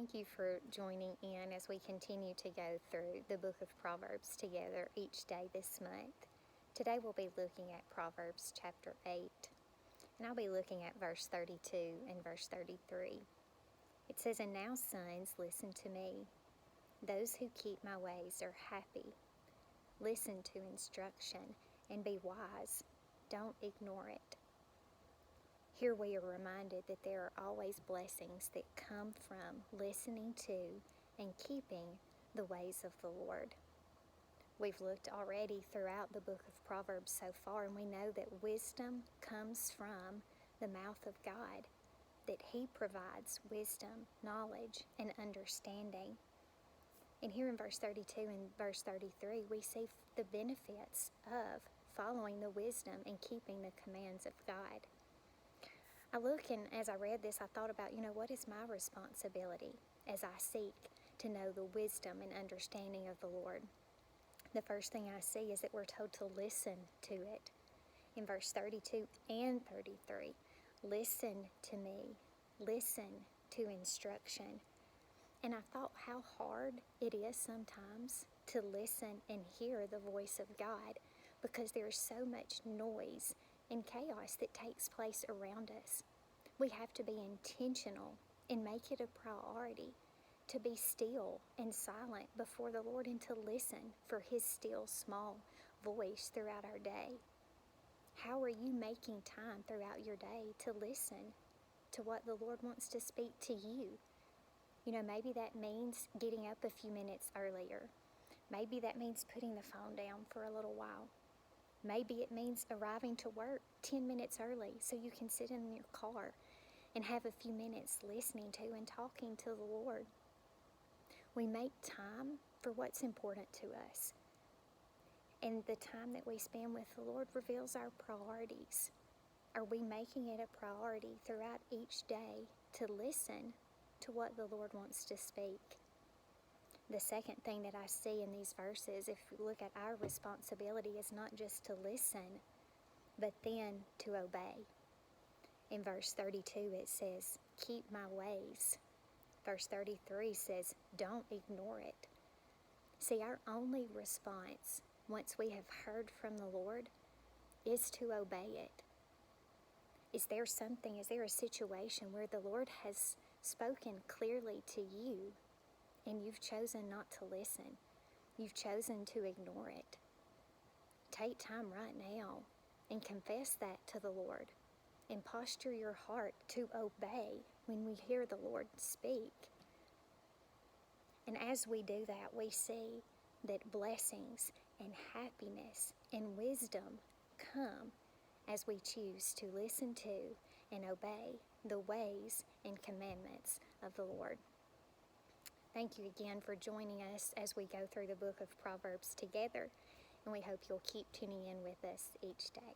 thank you for joining in as we continue to go through the book of Proverbs together each day this month. Today we'll be looking at Proverbs chapter 8, and I'll be looking at verse 32 and verse 33. It says, "And now, sons, listen to me. Those who keep my ways are happy. Listen to instruction and be wise. Don't ignore it." Here we are reminded that there are always blessings that come from listening to and keeping the ways of the Lord. We've looked already throughout the book of Proverbs so far, and we know that wisdom comes from the mouth of God, that He provides wisdom, knowledge, and understanding. And here in verse 32 and verse 33, we see the benefits of following the wisdom and keeping the commands of God. I look, and as I read this, I thought about, what is my responsibility as I seek to know the wisdom and understanding of the Lord? The first thing I see is that we're told to listen to it. In verse 32 and 33, listen to me, listen to instruction. And I thought how hard it is sometimes to listen and hear the voice of God, because there is so much noise and chaos that takes place around us. We have to be intentional and make it a priority to be still and silent before the Lord and to listen for His still small voice throughout our day. How are you making time throughout your day to listen to what the Lord wants to speak to you? Maybe that means getting up a few minutes earlier. Maybe that means putting the phone down for a little while. Maybe it means arriving to work 10 minutes early so you can sit in your car and have a few minutes listening to and talking to the Lord. We make time for what's important to us. And the time that we spend with the Lord reveals our priorities. Are we making it a priority throughout each day to listen to what the Lord wants to speak? The second thing that I see in these verses, if we look at our responsibility, is not just to listen, but then to obey. In verse 32 it says, "Keep my ways." Verse 33 says, "Don't ignore it." See, our only response once we have heard from the Lord is to obey it. Is there a situation where the Lord has spoken clearly to you and you've chosen not to listen? You've chosen to ignore it. Take time right now and confess that to the Lord, and posture your heart to obey when we hear the Lord speak. And as we do that, we see that blessings and happiness and wisdom come as we choose to listen to and obey the ways and commandments of the Lord. Thank you again for joining us as we go through the book of Proverbs together, and we hope you'll keep tuning in with us each day.